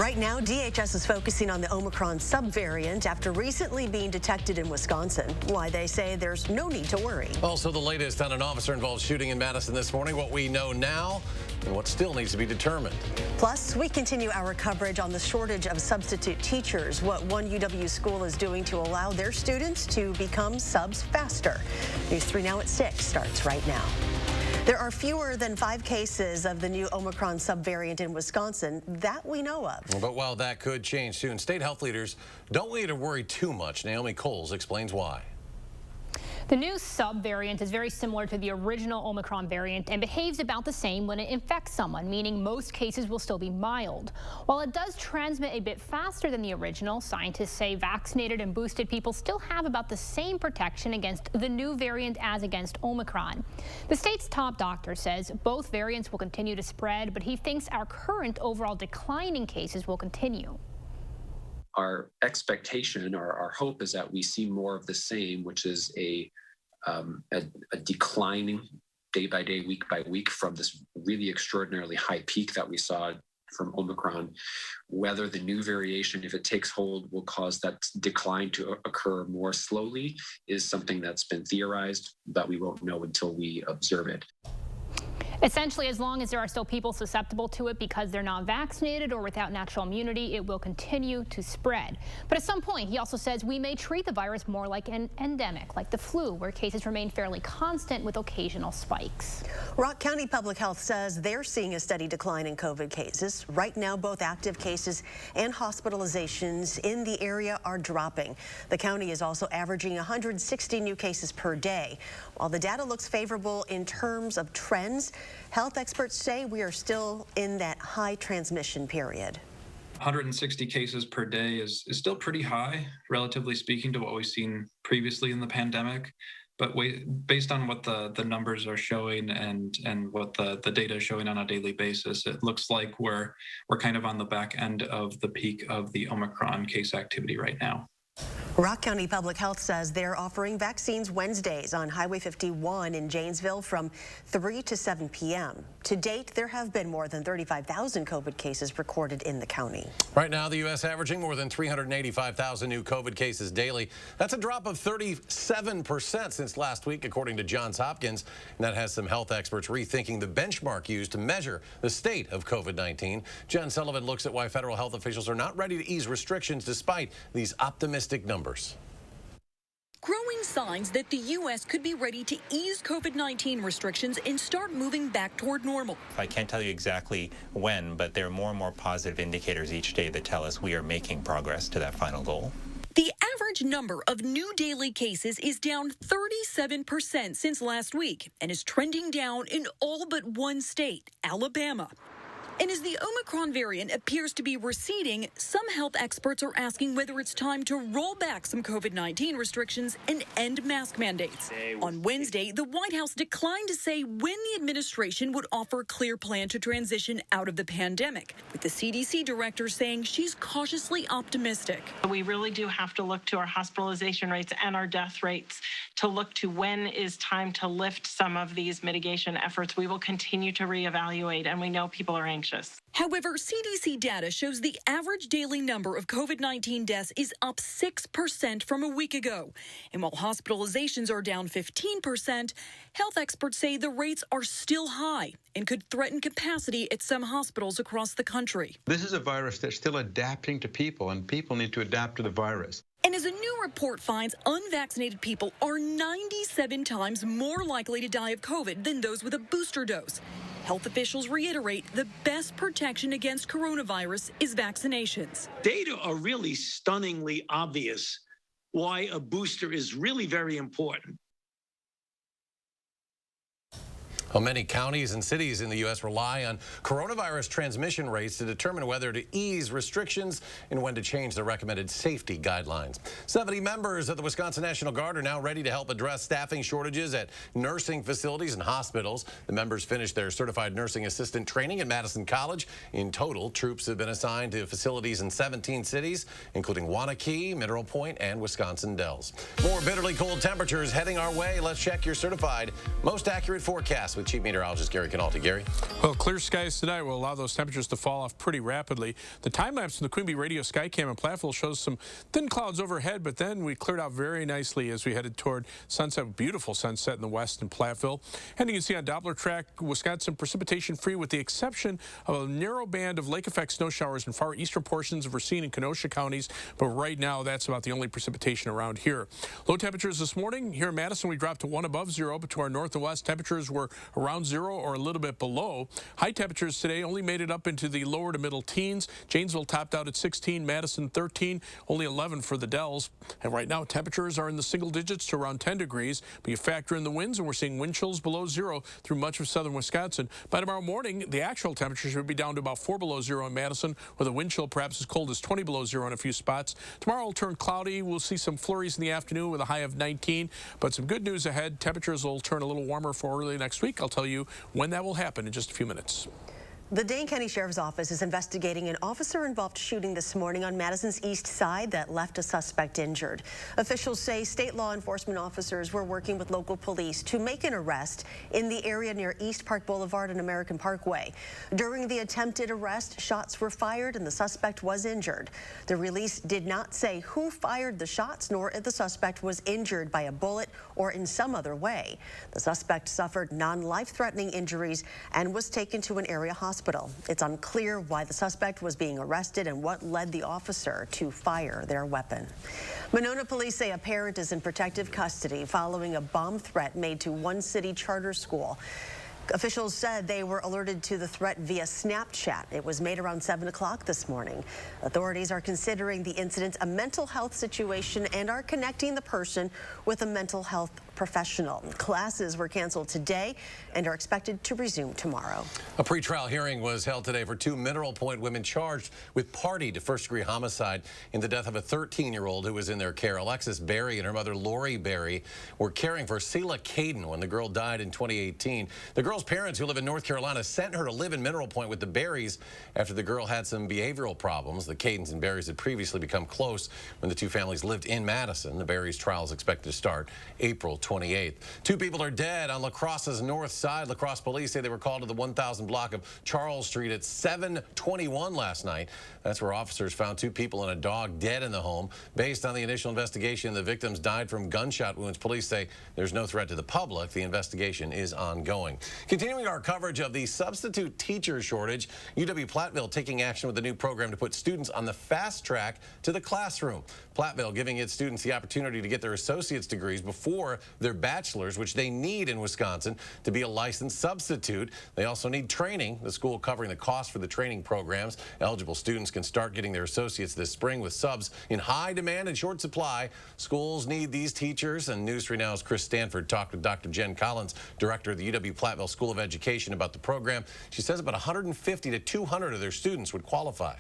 Right now, DHS is focusing on the Omicron subvariant after recently being detected in Wisconsin. Why they say there's no need to worry. Also, the latest on an officer-involved shooting in Madison this morning, what we know now and what still needs to be determined. Plus, we continue our coverage on the shortage of substitute teachers, what one UW school is doing to allow their students to become subs faster. News 3 Now at 6 starts right now. There are fewer than 5 cases of the new Omicron subvariant in Wisconsin that we know of. But while that could change soon, state health leaders don't need to worry too much. Naomi Coles explains why. The new subvariant is very similar to the original Omicron variant and behaves about the same when it infects someone, meaning most cases will still be mild. While it does transmit a bit faster than the original, scientists say vaccinated and boosted people still have about the same protection against the new variant as against Omicron. The state's top doctor says both variants will continue to spread, but he thinks our current overall decline in cases will continue. Our expectation or our hope is that we see more of the same, which is a declining day by day, week by week from this really extraordinarily high peak that we saw from Omicron. Whether the new variation, if it takes hold, will cause that decline to occur more slowly is something that's been theorized, but we won't know until we observe it. Essentially, as long as there are still people susceptible to it because they're not vaccinated or without natural immunity, it will continue to spread. But at some point, he also says we may treat the virus more like an endemic, like the flu, where cases remain fairly constant with occasional spikes. Rock County Public Health says they're seeing a steady decline in COVID cases. Right now, both active cases and hospitalizations in the area are dropping. The county is also averaging 160 new cases per day. While the data looks favorable in terms of trends, health experts say we are still in that high transmission period. 160 cases per day is still pretty high, relatively speaking, to what we've seen previously in the pandemic. But based on what the numbers are showing and what the data is showing on a daily basis, it looks like we're kind of on the back end of the peak of the Omicron case activity right now. Rock County Public Health says they're offering vaccines Wednesdays on Highway 51 in Janesville from 3 to 7 p.m. To date, there have been more than 35,000 COVID cases recorded in the county. Right now, the U.S. averaging more than 385,000 new COVID cases daily. That's a drop of 37% since last week, according to Johns Hopkins. And that has some health experts rethinking the benchmark used to measure the state of COVID-19. Jen Sullivan looks at why federal health officials are not ready to ease restrictions despite these optimistic numbers. Growing signs that the U.S. could be ready to ease COVID-19 restrictions and start moving back toward normal. I can't tell you exactly when, but there are more and more positive indicators each day that tell us we are making progress to that final goal. The average number of new daily cases is down 37% since last week and is trending down in all but one state, Alabama. And as the Omicron variant appears to be receding, some health experts are asking whether it's time to roll back some COVID-19 restrictions and end mask mandates. On Wednesday, the White House declined to say when the administration would offer a clear plan to transition out of the pandemic, with the CDC director saying she's cautiously optimistic. We really do have to look to our hospitalization rates and our death rates to look to when is time to lift some of these mitigation efforts. We will continue to reevaluate, and we know people are anxious. However, CDC data shows the average daily number of COVID-19 deaths is up 6% from a week ago. And while hospitalizations are down 15%, health experts say the rates are still high and could threaten capacity at some hospitals across the country. This is a virus that's still adapting to people, and people need to adapt to the virus. And as a new report finds, unvaccinated people are 97 times more likely to die of COVID than those with a booster dose. Health officials reiterate the best protection against coronavirus is vaccinations. Data are really stunningly obvious why a booster is really very important. Well, many counties and cities in the U.S. rely on coronavirus transmission rates to determine whether to ease restrictions and when to change the recommended safety guidelines. 70 members of the Wisconsin National Guard are now ready to help address staffing shortages at nursing facilities and hospitals. The members finished their certified nursing assistant training at Madison College. In total, troops have been assigned to facilities in 17 cities, including Waunakee, Mineral Point, and Wisconsin Dells. More bitterly cold temperatures heading our way. Let's check your certified most accurate forecast with with Chief Meteorologist Gary Canalti. Gary? Well, clear skies tonight will allow those temperatures to fall off pretty rapidly. The time lapse from the Queen Bee Radio Skycam in Platteville shows some thin clouds overhead, but then we cleared out very nicely as we headed toward sunset. Beautiful sunset in the west in Platteville. And you can see on Doppler track, Wisconsin precipitation free with the exception of a narrow band of lake effect snow showers in far eastern portions of Racine and Kenosha counties. But right now, that's about the only precipitation around here. Low temperatures this morning. Here in Madison, we dropped to 1 above 0, but to our north and west, temperatures were around 0 or a little bit below. High temperatures today only made it up into the lower to middle teens. Janesville topped out at 16, Madison 13, only 11 for the Dells. And right now, temperatures are in the single digits to around 10 degrees. But you factor in the winds, and we're seeing wind chills below 0 through much of southern Wisconsin. By tomorrow morning, the actual temperatures would be down to about 4 below 0 in Madison, with a wind chill perhaps as cold as 20 below 0 in a few spots. Tomorrow will turn cloudy. We'll see some flurries in the afternoon with a high of 19. But some good news ahead. Temperatures will turn a little warmer for early next week. I'll tell you when that will happen in just a few minutes. The Dane County Sheriff's Office is investigating an officer-involved shooting this morning on Madison's east side that left a suspect injured. Officials say state law enforcement officers were working with local police to make an arrest in the area near East Park Boulevard and American Parkway. During the attempted arrest, shots were fired and the suspect was injured. The release did not say who fired the shots nor if the suspect was injured by a bullet or in some other way. The suspect suffered non-life-threatening injuries and was taken to an area hospital. It's unclear why the suspect was being arrested and what led the officer to fire their weapon. Monona police say a parent is in protective custody following a bomb threat made to one city charter school. Officials said they were alerted to the threat via Snapchat. It was made around 7 o'clock this morning. Authorities are considering the incident a mental health situation and are connecting the person with a mental health professional. Classes were canceled today and are expected to resume tomorrow. A pretrial hearing was held today for 2 Mineral Point women charged with party to first-degree homicide in the death of a 13-year-old who was in their care. Alexis Berry and her mother Lori Berry were caring for Selah Caden when the girl died in 2018. The girl's parents, who live in North Carolina, sent her to live in Mineral Point with the Berrys after the girl had some behavioral problems. The Cadens and Berrys had previously become close when the two families lived in Madison. The Berrys' trial is expected to start April 28th. 2 people are dead on La Crosse's north side. La Crosse police say they were called to the 1000 block of Charles Street at 7:21 last night. That's where officers found 2 people and a dog dead in the home. Based on the initial investigation, the victims died from gunshot wounds. Police say there's no threat to the public. The investigation is ongoing. Continuing our coverage of the substitute teacher shortage, UW-Platteville taking action with a new program to put students on the fast track to the classroom. Platteville giving its students the opportunity to get their associate's degrees before their bachelor's, which they need in Wisconsin to be a licensed substitute. They also need training, the school covering the cost for the training programs. Eligible students can start getting their associates this spring with subs in high demand and short supply. Schools need these teachers, and News 3 Now's Chris Stanford talked with Dr. Jen Collins, director of the UW-Platteville School of Education, about the program. She says about 150 to 200 of their students would qualify.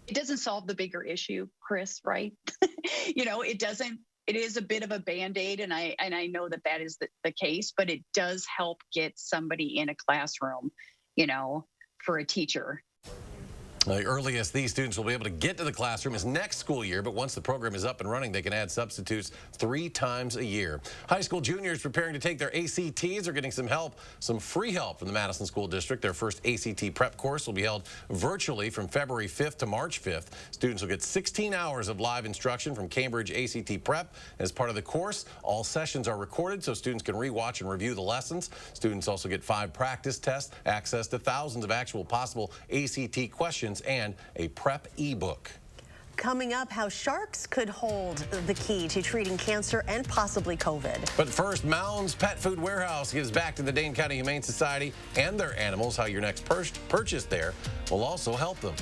It doesn't solve the bigger issue, Chris, right? It doesn't. It is a bit of a Band-Aid, and I know that is the case, but it does help get somebody in a classroom, for a teacher. The earliest these students will be able to get to the classroom is next school year, but once the program is up and running, they can add substitutes 3 times a year. High school juniors preparing to take their ACTs are getting some free help from the Madison School District. Their first ACT prep course will be held virtually from February 5th to March 5th. Students will get 16 hours of live instruction from Cambridge ACT Prep. As part of the course, all sessions are recorded so students can rewatch and review the lessons. Students also get 5 practice tests, access to thousands of actual possible ACT questions, and a prep ebook. Coming up, how sharks could hold the key to treating cancer and possibly COVID. But first, Mounds Pet Food Warehouse gives back to the Dane County Humane Society and their animals. How your next purchase there will also help them.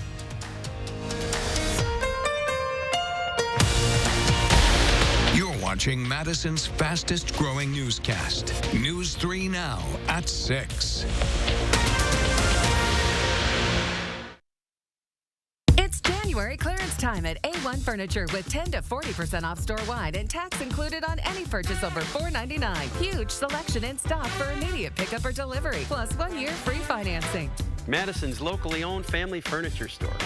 You're watching Madison's fastest growing newscast, News 3 Now at 6. It's January clearance time at A1 Furniture with 10 to 40% off store-wide and tax included on any purchase over $4.99. Huge selection in stock for immediate pickup or delivery, plus 1 year free financing. Madison's locally owned family furniture store.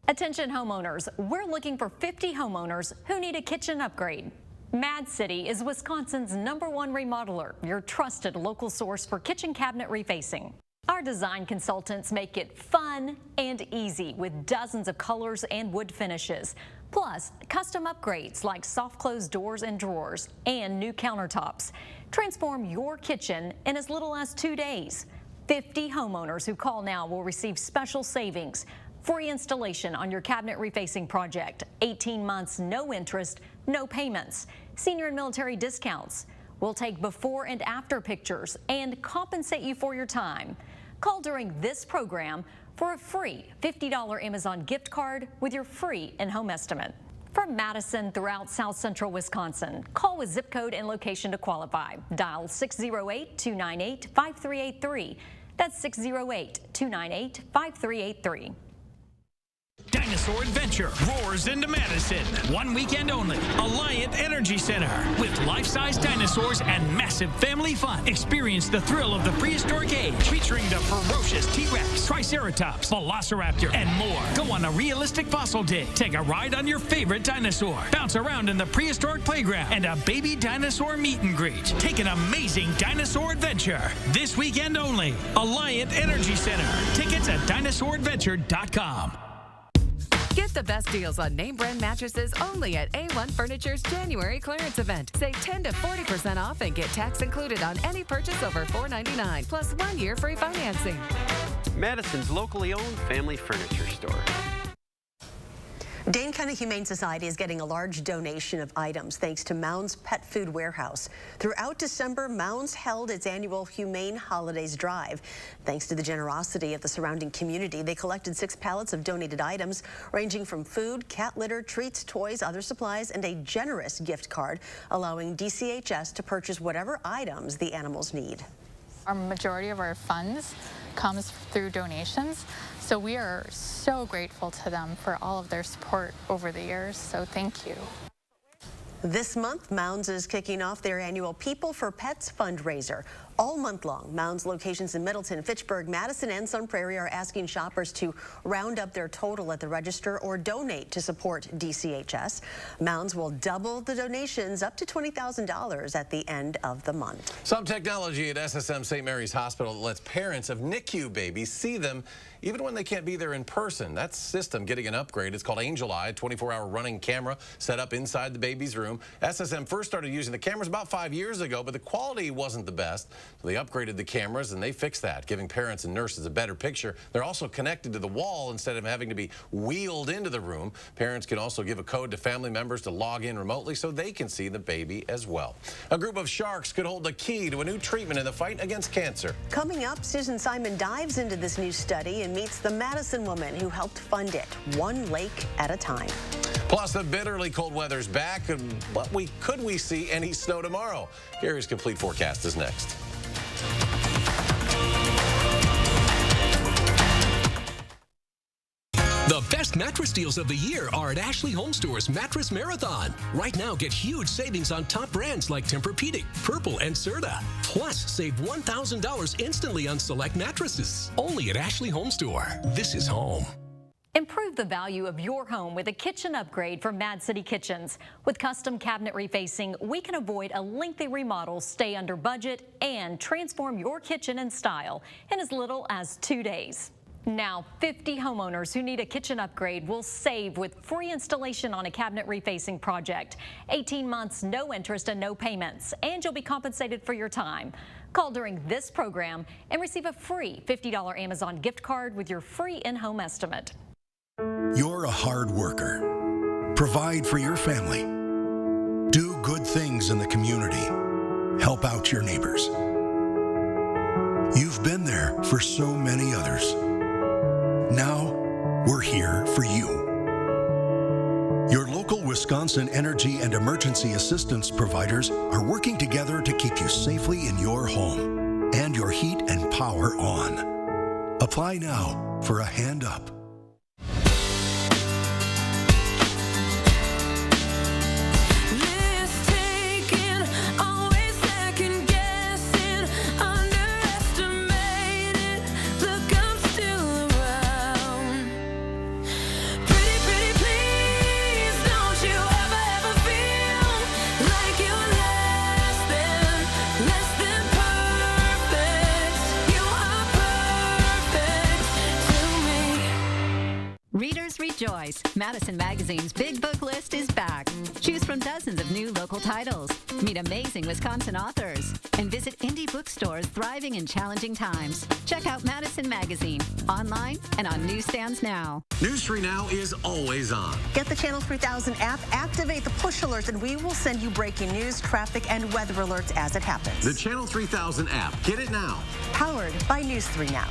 Attention homeowners, we're looking for 50 homeowners who need a kitchen upgrade. Mad City is Wisconsin's #1 remodeler, your trusted local source for kitchen cabinet refacing. Our design consultants make it fun and easy with dozens of colors and wood finishes, plus custom upgrades like soft close doors and drawers and new countertops. Transform your kitchen in as little as 2 days. 50 homeowners who call now will receive special savings. Free installation on your cabinet refacing project. 18 months, no interest, no payments. Senior and military discounts. We'll take before and after pictures and compensate you for your time. Call during this program for a free $50 Amazon gift card with your free in-home estimate. From Madison throughout South Central Wisconsin, call with zip code and location to qualify. Dial 608-298-5383. That's 608-298-5383. Dinosaur Adventure roars into Madison. 1 weekend only. Alliant Energy Center. With life-size dinosaurs and massive family fun. Experience the thrill of the prehistoric age. Featuring the ferocious T-Rex, Triceratops, Velociraptor, and more. Go on a realistic fossil dig. Take a ride on your favorite dinosaur. Bounce around in the prehistoric playground. And a baby dinosaur meet and greet. Take an amazing dinosaur adventure. This weekend only. Alliant Energy Center. Tickets at dinosauradventure.com. Get the best deals on name brand mattresses only at A1 Furniture's January clearance event. Save 10 to 40% off and get tax included on any purchase over $499, plus 1 year free financing. Madison's locally owned family furniture store. Dane County Humane Society is getting a large donation of items thanks to Mounds Pet Food Warehouse. Throughout December, Mounds held its annual Humane Holidays Drive. Thanks to the generosity of the surrounding community, they collected 6 pallets of donated items ranging from food, cat litter, treats, toys, other supplies, and a generous gift card, allowing DCHS to purchase whatever items the animals need. Our majority of our funds comes through donations, so we are so grateful to them for all of their support over the years, so thank you. This month, Mounds is kicking off their annual People for Pets fundraiser. All month long, Mounds locations in Middleton, Fitchburg, Madison, and Sun Prairie are asking shoppers to round up their total at the register or donate to support DCHS. Mounds will double the donations up to $20,000 at the end of the month. Some technology at SSM St. Mary's Hospital that lets parents of NICU babies see them even when they can't be there in person. That system getting an upgrade. It's called Angel Eye, a 24-hour running camera set up inside the baby's room. SSM first started using the cameras about 5 years ago, but the quality wasn't the best. So they upgraded the cameras and they fixed that, giving parents and nurses a better picture. They're also connected to the wall instead of having to be wheeled into the room. Parents can also give a code to family members to log in remotely so they can see the baby as well. A group of sharks could hold the key to a new treatment in the fight against cancer. Coming up, Susan Simon dives into this new study and meets the Madison woman who helped fund it, one lake at a time. Plus, the bitterly cold weather's back, but could we see any snow tomorrow? Gary's complete forecast is next. The best mattress deals of the year are at Ashley Home Store's Mattress Marathon. Right now, get huge savings on top brands like Tempur-Pedic, Purple, and Serta. Plus, save $1,000 instantly on select mattresses. Only at Ashley Home Store. This is home. Improve the value of your home with a kitchen upgrade from Mad City Kitchens. With custom cabinet refacing, we can avoid a lengthy remodel, stay under budget, and transform your kitchen and style in as little as 2 days. Now, 50 homeowners who need a kitchen upgrade will save with free installation on a cabinet refacing project. 18 months, no interest and no payments, and you'll be compensated for your time. Call during this program and receive a free $50 Amazon gift card with your free in-home estimate. You're a hard worker. Provide for your family. Do good things in the community. Help out your neighbors. You've been there for so many others. Now, we're here for you. Your local Wisconsin energy and emergency assistance providers are working together to keep you safely in your home and your heat and power on. Apply now for a hand up. Like Readers rejoice. Madison Magazine's Big Book List is back. Choose from dozens of new local titles. Meet amazing Wisconsin authors. And visit indie bookstores thriving in challenging times. Check out Madison Magazine, online and on newsstands now. News 3 Now is always on. Get the Channel 3000 app, activate the push alerts, and we will send you breaking news, traffic, and weather alerts as it happens. The Channel 3000 app. Get it now. Powered by News 3 Now.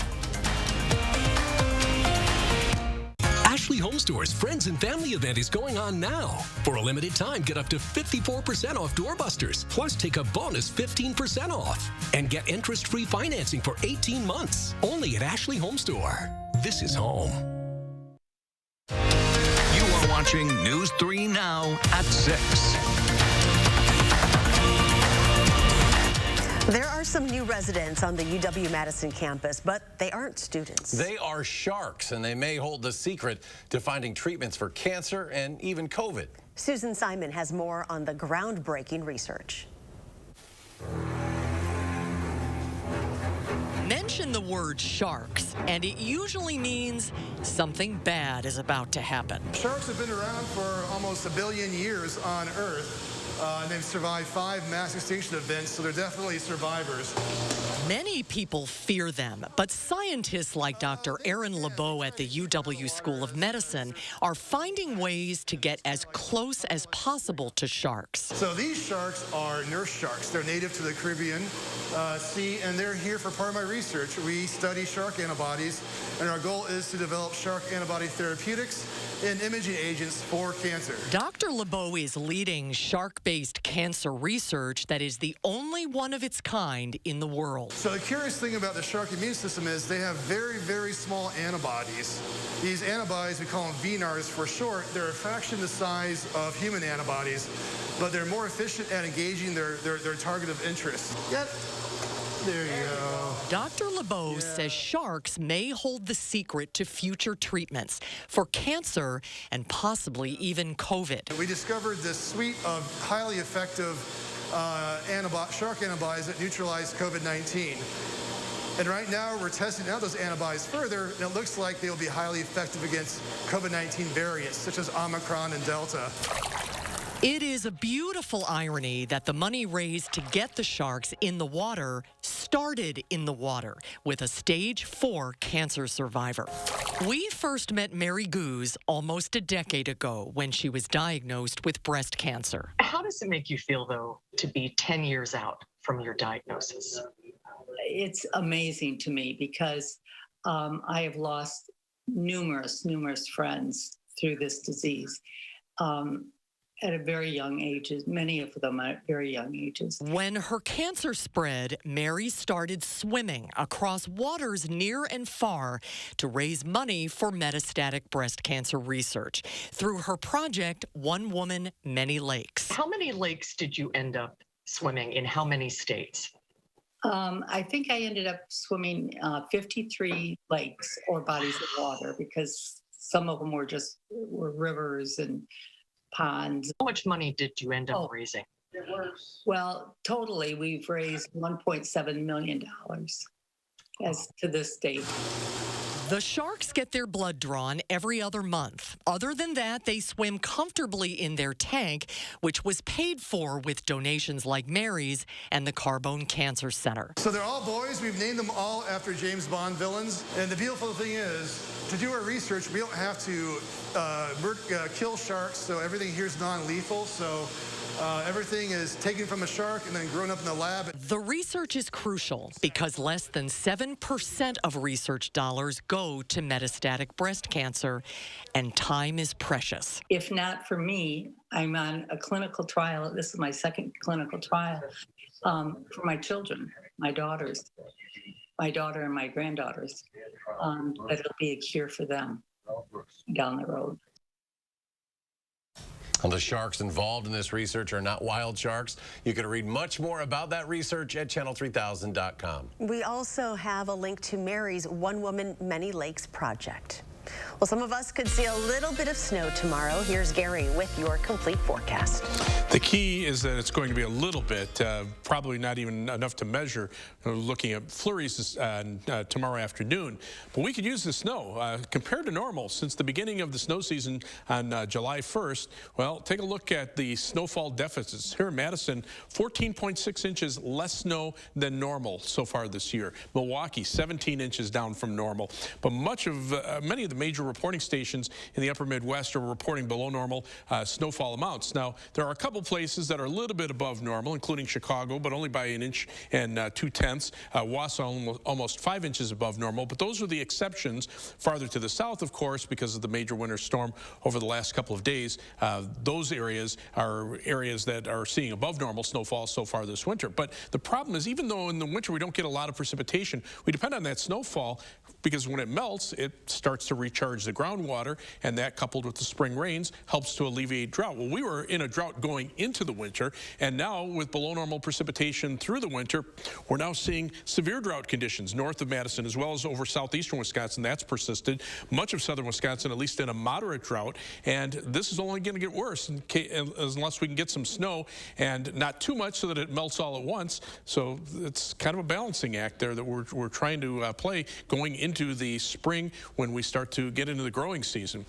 Ashley Home Store's Friends and Family event is going on now. For a limited time, get up to 54% off doorbusters, plus take a bonus 15% off. And get interest-free financing for 18 months. Only at Ashley Home Store. This is home. You are watching News 3 Now at 6. There are some new residents on the UW-Madison campus, but they aren't students. They are sharks, and they may hold the secret to finding treatments for cancer and even COVID. Susan Simon has more on the groundbreaking research. Mention the word sharks, and it usually means something bad is about to happen. Sharks have been around for almost 1 billion years on Earth. They've survived 5 mass extinction events, so they're definitely survivors. Many people fear them, but scientists like Dr. Aaron LeBeau at the UW School of Medicine are finding ways to get as close as possible to sharks. So these sharks are nurse sharks. They're native to the Caribbean Sea, and they're here for part of my research. We study shark antibodies, and our goal is to develop shark antibody therapeutics and imaging agents for cancer. Dr. LeBeau is leading shark-based cancer research that is the only one of its kind in the world. So the curious thing about the shark immune system is they have very, very small antibodies. These antibodies, we call them VNARs for short, they're a fraction the size of human antibodies, but they're more efficient at engaging their target of interest. Yep. There you go. Dr. LeBeau says sharks may hold the secret to future treatments for cancer and possibly even COVID. We discovered this suite of highly effective shark antibodies that neutralize COVID-19. And right now we're testing out those antibodies further, and it looks like they'll be highly effective against COVID-19 variants such as Omicron and Delta. It is a beautiful irony that the money raised to get the sharks in the water started in the water with a stage 4 cancer survivor. We first met Mary Goose almost a decade ago when she was diagnosed with breast cancer. How does it make you feel, though, to be 10 years out from your diagnosis? It's amazing to me because I have lost numerous friends through this disease. At a very young ages, many of them at very young ages. When her cancer spread, Mary started swimming across waters near and far to raise money for metastatic breast cancer research through her project, One Woman, Many Lakes. How many lakes did you end up swimming in how many states? I think I ended up swimming 53 lakes or bodies of water because some of them were rivers and ponds. How much money did you end up raising? Well, totally, we've raised $1.7 million as to this date. The sharks get their blood drawn every other month. Other than that, they swim comfortably in their tank, which was paid for with donations like Mary's and the Carbone Cancer Center. So they're all boys. We've named them all after James Bond villains. And the beautiful thing is, to do our research, we don't have to kill sharks, so everything here is non-lethal. So everything is taken from a shark and then grown up in the lab. The research is crucial because less than 7% of research dollars go to metastatic breast cancer, and time is precious. If not for me, I'm on a clinical trial. This is my second clinical trial for my children, my daughters, my daughter and my granddaughters. That it'll be a cure for them down the road. The sharks involved in this research are not wild sharks. You can read much more about that research at channel3000.com. We also have a link to Mary's One Woman, Many Lakes project. Well, some of us could see a little bit of snow tomorrow. Here's Gary with your complete forecast. The key is that it's going to be a little bit, probably not even enough to measure. We're looking at flurries tomorrow afternoon. But we could use the snow compared to normal since the beginning of the snow season on July 1st. Well, take a look at the snowfall deficits. Here in Madison, 14.6 inches less snow than normal so far this year. Milwaukee, 17 inches down from normal. But many of the major reporting stations in the upper Midwest are reporting below normal snowfall amounts. Now, there are a couple places that are a little bit above normal, including Chicago, but only by 1 inch and 2/10. Wausau almost 5 inches above normal, but those are the exceptions. Farther to the south, of course, because of the major winter storm over the last couple of days, those areas are areas that are seeing above normal snowfall so far this winter. But the problem is, even though in the winter we don't get a lot of precipitation, we depend on that snowfall because when it melts, it starts to recharge the groundwater, and that, coupled with the spring rains, helps to alleviate drought. Well, we were in a drought going into the winter, and now with below normal precipitation through the winter, we're now seeing severe drought conditions north of Madison as well as over southeastern Wisconsin. That's persisted. Much of southern Wisconsin, at least in a moderate drought, and this is only going to get worse unless we can get some snow, and not too much so that it melts all at once. So it's kind of a balancing act there that we're trying to play going into the spring when we start to get into the growing season.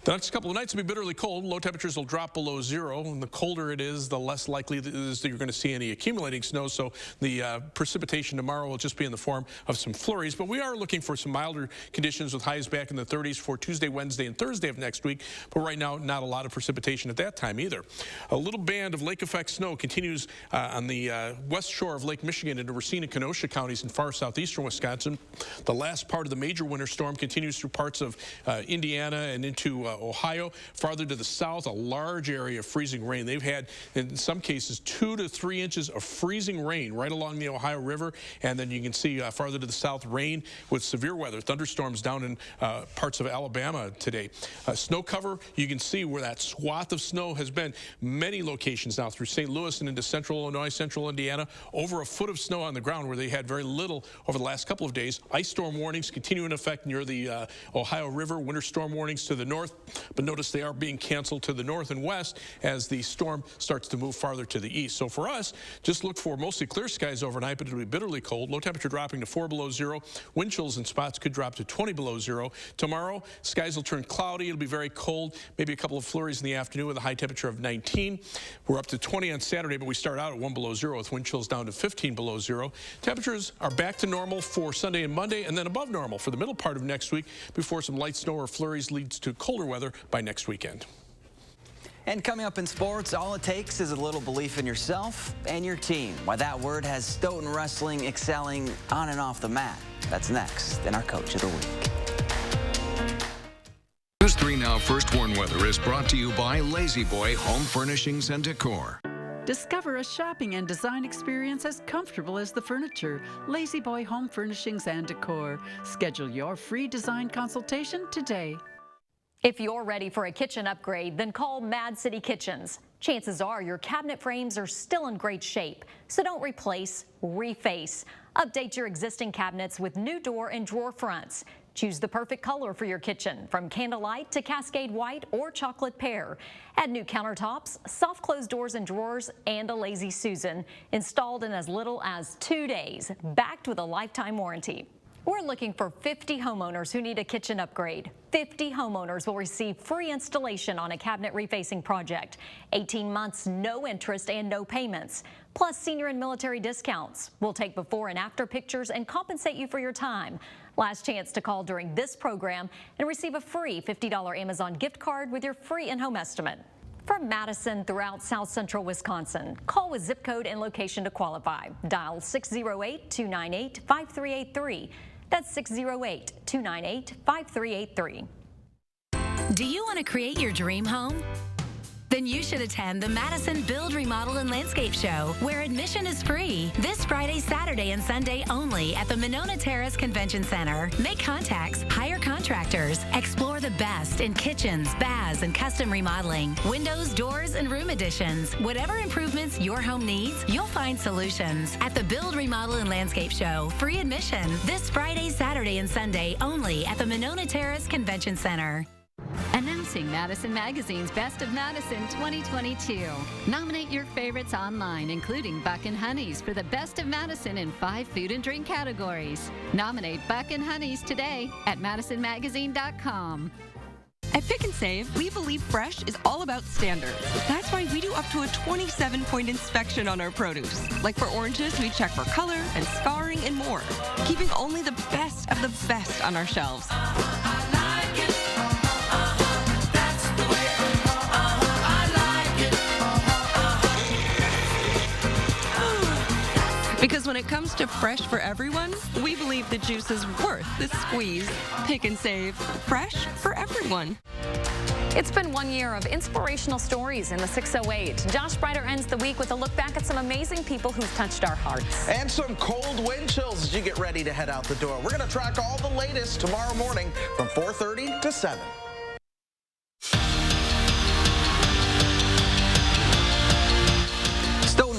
The next couple of nights will be bitterly cold. Low temperatures will drop below zero, and the colder it is, the less likely it is that you're going to see any accumulating snow. So the precipitation tomorrow will just be in the form of some flurries. But we are looking for some milder conditions with highs back in the 30s for Tuesday, Wednesday, and Thursday of next week. But right now, not a lot of precipitation at that time either. A little band of lake effect snow continues on the west shore of Lake Michigan into Racine and Kenosha counties in far southeastern Wisconsin. The last part of the major winter storm continues through parts of Indiana and into Ohio. Farther to the south, a large area of freezing rain. They've had, in some cases, 2 to 3 inches of freezing rain right along the Ohio River. And then you can see farther to the south, rain with severe weather. Thunderstorms down in parts of Alabama today. Snow cover, you can see where that swath of snow has been. Many locations now through St. Louis and into central Illinois, central Indiana. Over a foot of snow on the ground where they had very little over the last couple of days. Ice storm warnings continue in effect near the Ohio River. Winter storm warnings to the north. But notice they are being canceled to the north and west as the storm starts to move farther to the east. So for us, just look for mostly clear skies overnight, but it'll be bitterly cold. Low temperature dropping to 4 below zero. Wind chills in spots could drop to 20 below zero. Tomorrow, skies will turn cloudy. It'll be very cold. Maybe a couple of flurries in the afternoon with a high temperature of 19. We're up to 20 on Saturday, but we start out at 1 below zero with wind chills down to 15 below zero. Temperatures are back to normal for Sunday and Monday, and then above normal for the middle part of next week before some light snow or flurries leads to colder weather by next weekend. And coming up in sports, all it takes is a little belief in yourself and your team. Why that word has Stoughton wrestling excelling on and off the mat. That's next in our Coach of the Week. News 3 Now First Warn Weather is brought to you by Lazy Boy Home Furnishings and Decor. Discover a shopping and design experience as comfortable as the furniture. Lazy Boy Home Furnishings and Decor. Schedule your free design consultation today. If you're ready for a kitchen upgrade, then call Mad City Kitchens. Chances are your cabinet frames are still in great shape, so don't replace, reface. Update your existing cabinets with new door and drawer fronts. Choose the perfect color for your kitchen, from candlelight to cascade white or chocolate pear. Add new countertops, soft close doors and drawers, and a Lazy Susan, installed in as little as 2 days, backed with a lifetime warranty. We're looking for 50 homeowners who need a kitchen upgrade. 50 homeowners will receive free installation on a cabinet refacing project. 18 months, no interest and no payments. Plus senior and military discounts. We'll take before and after pictures and compensate you for your time. Last chance to call during this program and receive a free $50 Amazon gift card with your free in-home estimate. From Madison throughout South Central Wisconsin, call with zip code and location to qualify. Dial 608-298-5383. That's 608-298-5383. Do you want to create your dream home? Then you should attend the Madison Build, Remodel, and Landscape Show, where admission is free. This Friday, Saturday, and Sunday only at the Monona Terrace Convention Center. Make contacts, hire contractors, explore the best in kitchens, baths, and custom remodeling, windows, doors, and room additions. Whatever improvements your home needs, you'll find solutions at the Build, Remodel, and Landscape Show. Free admission this Friday, Saturday, and Sunday only at the Monona Terrace Convention Center. Announcing Madison Magazine's Best of Madison 2022. Nominate your favorites online, including Buck and Honey's, for the Best of Madison in 5 food and drink categories. Nominate Buck and Honey's today at madisonmagazine.com. At Pick and Save, we believe fresh is all about standards. That's why we do up to a 27-point inspection on our produce. Like for oranges, we check for color and scarring and more, keeping only the best of the best on our shelves. Because when it comes to fresh for everyone, we believe the juice is worth the squeeze. Pick and Save, fresh for everyone. It's been 1 year of inspirational stories in the 608. Josh Brighter ends the week with a look back at some amazing people who've touched our hearts. And some cold wind chills as you get ready to head out the door. We're going to track all the latest tomorrow morning from 4:30 to 7.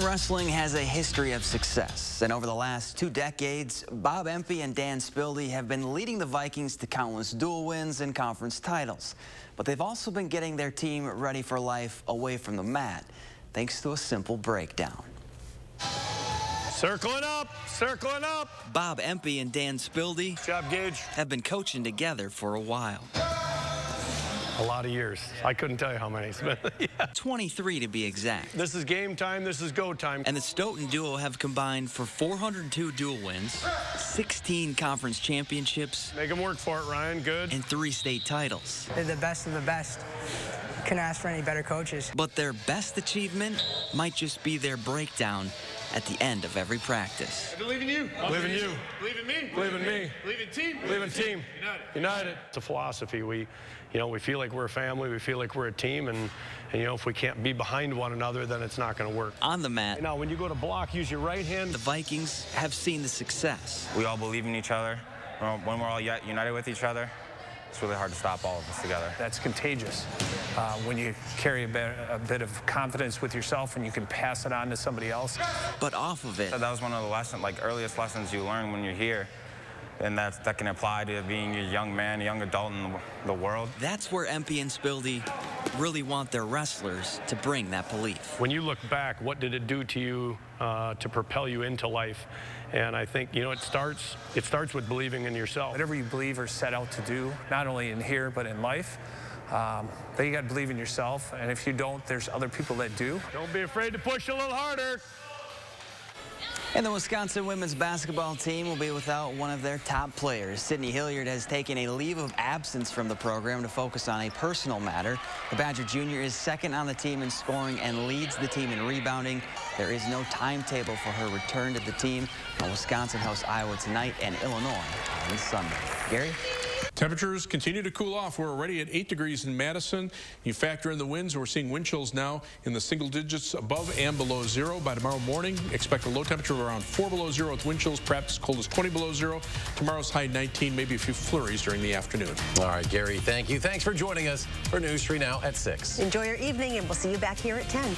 Wrestling has a history of success, and over the last 2 decades, Bob Empey and Dan Spilde have been leading the Vikings to countless dual wins and conference titles. But they've also been getting their team ready for life away from the mat, thanks to a simple breakdown. Circling up, circling up. Bob Empey and Dan Spilde Good job, Gage. have been coaching together for a while. A lot of years. I couldn't tell you how many. Yeah. 23 to be exact. This is game time. This is go time. And the Stoughton duo have combined for 402 dual wins, 16 conference championships. Make them work for it, Ryan. Good. And 3 state titles. They're the best of the best. Couldn't ask for any better coaches. But their best achievement might just be their breakdown at the end of every practice. I believe in you. I believe in you. Believe in me. Believe in me. Believe in team. Believe in team. United. It's a philosophy. We feel like we're a family. We feel like we're a team. And if we can't be behind one another, then it's not going to work. On the mat. Now, when you go to block, use your right hand. The Vikings have seen the success. We all believe in each other. When we're all united with each other, it's really hard to stop all of us together. That's contagious. When you carry a bit of confidence with yourself and you can pass it on to somebody else. But off of it. That was one of the earliest lessons you learn when you're here. And that can apply to being a young man, a young adult in the world. That's where Empey and Spilde really want their wrestlers to bring that belief. When you look back, what did it do to you to propel you into life? And I think, it starts with believing in yourself. Whatever you believe or set out to do, not only in here, but in life, then you got to believe in yourself. And if you don't, there's other people that do. Don't be afraid to push a little harder. And the Wisconsin women's basketball team will be without one of their top players. Sydney Hilliard has taken a leave of absence from the program to focus on a personal matter. The Badger Junior is second on the team in scoring and leads the team in rebounding. There is no timetable for her return to the team. Wisconsin hosts Iowa tonight and Illinois on Sunday. Gary? Temperatures continue to cool off. We're already at 8 degrees in Madison. You factor in the winds, we're seeing wind chills now in the single digits above and below 0. By tomorrow morning, expect a low temperature of around 4 below 0 with wind chills, perhaps as cold as 20 below 0. Tomorrow's high 19, maybe a few flurries during the afternoon. All right, Gary, thank you. Thanks for joining us for News 3 Now at 6. Enjoy your evening, and we'll see you back here at 10.